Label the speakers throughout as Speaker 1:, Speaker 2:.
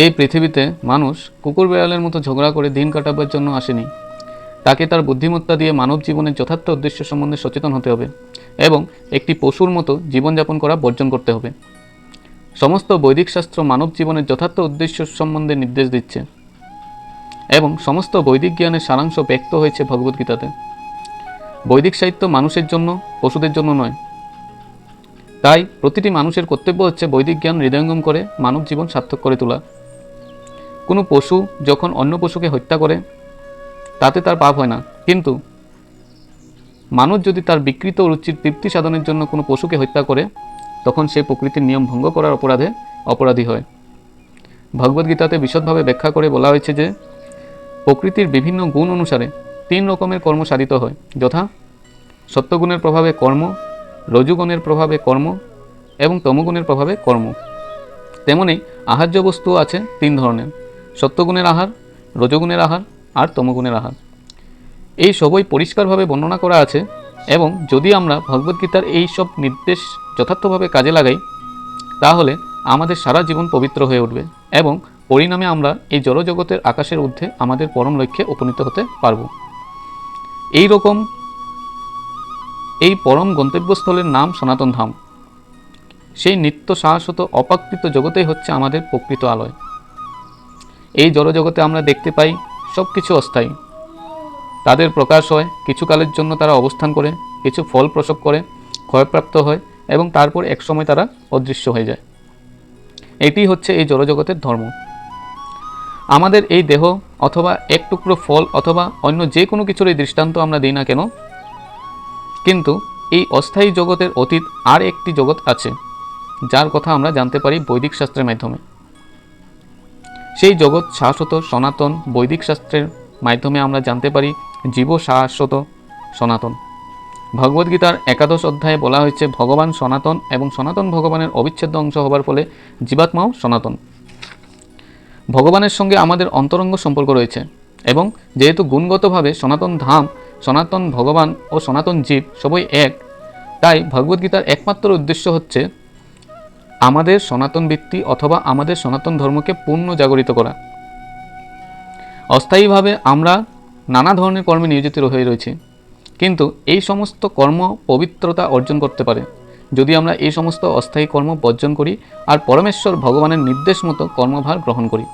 Speaker 1: এই পৃথিবীতে মানুষ কুকুর বেড়ালের মতো ঝগড়া করে দিন কাটাবার জন্য আসেনি। তাকে তার বুদ্ধিমত্তা দিয়ে মানব জীবনের যথার্থ উদ্দেশ্য সম্বন্ধে সচেতন হতে হবে এবং একটি পশুর মতো জীবনযাপন করা বর্জন করতে হবে। সমস্ত বৈদিক শাস্ত্র মানব জীবনের যথার্থ উদ্দেশ্য সম্বন্ধে নির্দেশ দিচ্ছে এবং সমস্ত বৈদিক জ্ঞানের সারাংশ ব্যক্ত হয়েছে ভগবদ্গীতাতে। বৈদিক সাহিত্য মানুষের জন্য, পশুদের জন্য নয়। তাই প্রতিটি মানুষের কর্তব্য হচ্ছে বৈদিক জ্ঞান হৃদয়ঙ্গম করে মানব জীবন সার্থক করে তোলা। কোনো পশু যখন অন্য পশুকে হত্যা করে তাতে তার পাপ হয় না, কিন্তু মানুষ যদি তার বিকৃত রুচির তৃপ্তি সাধনের জন্য কোনো পশুকে হত্যা করে তখন সে প্রকৃতির নিয়ম ভঙ্গ করার অপরাধে অপরাধী হয়। ভগবদ্গীতাতে বিশদভাবে ব্যাখ্যা করে বলা হয়েছে যে প্রকৃতির বিভিন্ন গুণ অনুসারে 3 রকমের কর্ম সাধিত হয়, যথা সত্যগুণের প্রভাবে কর্ম, রজুগুণের প্রভাবে কর্ম এবং তমগুণের প্রভাবে কর্ম। তেমনি আহার্য বস্তু আছে 3 ধরনের: সত্যগুণের আহার, রজগুণের আহার আর তমগুণের আহার। এই সবই পরিষ্কারভাবে বর্ণনা করা আছে এবং যদি আমরা ভগবদ্গীতার এই সব নির্দেশ যথার্থভাবে কাজে লাগাই তাহলে আমাদের সারা জীবন পবিত্র হয়ে উঠবে এবং পরিণামে আমরা এই জড়জগতের আকাশের ঊর্ধ্বে আমাদের পরম লক্ষ্যে উপনীত হতে পারব। এই পরম গন্তব্যস্থলের নাম সনাতন ধাম। সেই নিত্য শাশ্বত অপ্রাকৃত জগতেই হচ্ছে আমাদের প্রকৃত আলয়। এই জড়জগতে আমরা দেখতে পাই সব কিছু অস্থায়ী। তাদের প্রকাশ হয়, কিছু কালের জন্য তারা অবস্থান করে, কিছু ফল প্রসব করে, ক্ষয়প্রাপ্ত হয় এবং তারপর একসময় তারা অদৃশ্য হয়ে যায়। এটি হচ্ছে এই জড়জগতের ধর্ম। আমাদের এই দেহ অথবা এক টুকরো ফল অথবা অন্য যে কোনো কিছুর এই দৃষ্টান্ত আমরা দিই না কেন, কিন্তু এই অস্থায়ী জগতের অতীত আর একটি জগৎ আছে যার কথা আমরা জানতে পারি বৈদিক শাস্ত্রের মাধ্যমে। সেই জগৎ শাশ্বত সনাতন। বৈদিক শাস্ত্রের মাধ্যমে আমরা জানতে পারি জীব শাশ্বত সনাতন। ভগবদ্গীতার 11 অধ্যায়ে বলা হয়েছে ভগবান সনাতন এবং সনাতন ভগবানের অবিচ্ছেদ্য অংশ হবার ফলে জীবাত্মাও সনাতন। ভগবানের সঙ্গে আমাদের অন্তরঙ্গ সম্পর্ক রয়েছে এবং যেহেতু গুণগতভাবে সনাতন ধাম, সনাতন ভগবান ও সনাতন জীব সবই এক, তাই ভগবদ্গীতার একমাত্র উদ্দেশ্য হচ্ছে আমাদের সনাতন বৃত্তি অথবা আমাদের সনাতন ধর্মকে পূর্ণ জাগরিত করা। অস্থায়ীভাবে আমরা নানা ধরনের কর্মে নিয়োজিত হয়ে রয়েছি, কিন্তু এই সমস্ত কর্ম পবিত্রতা অর্জন করতে পারে যদি আমরা এই সমস্ত অস্থায়ী কর্ম বর্জন করি আর পরমেশ্বর ভগবানের নির্দেশ মতো কর্মভার গ্রহণ করি।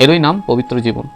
Speaker 1: এরই নাম পবিত্র জীবন।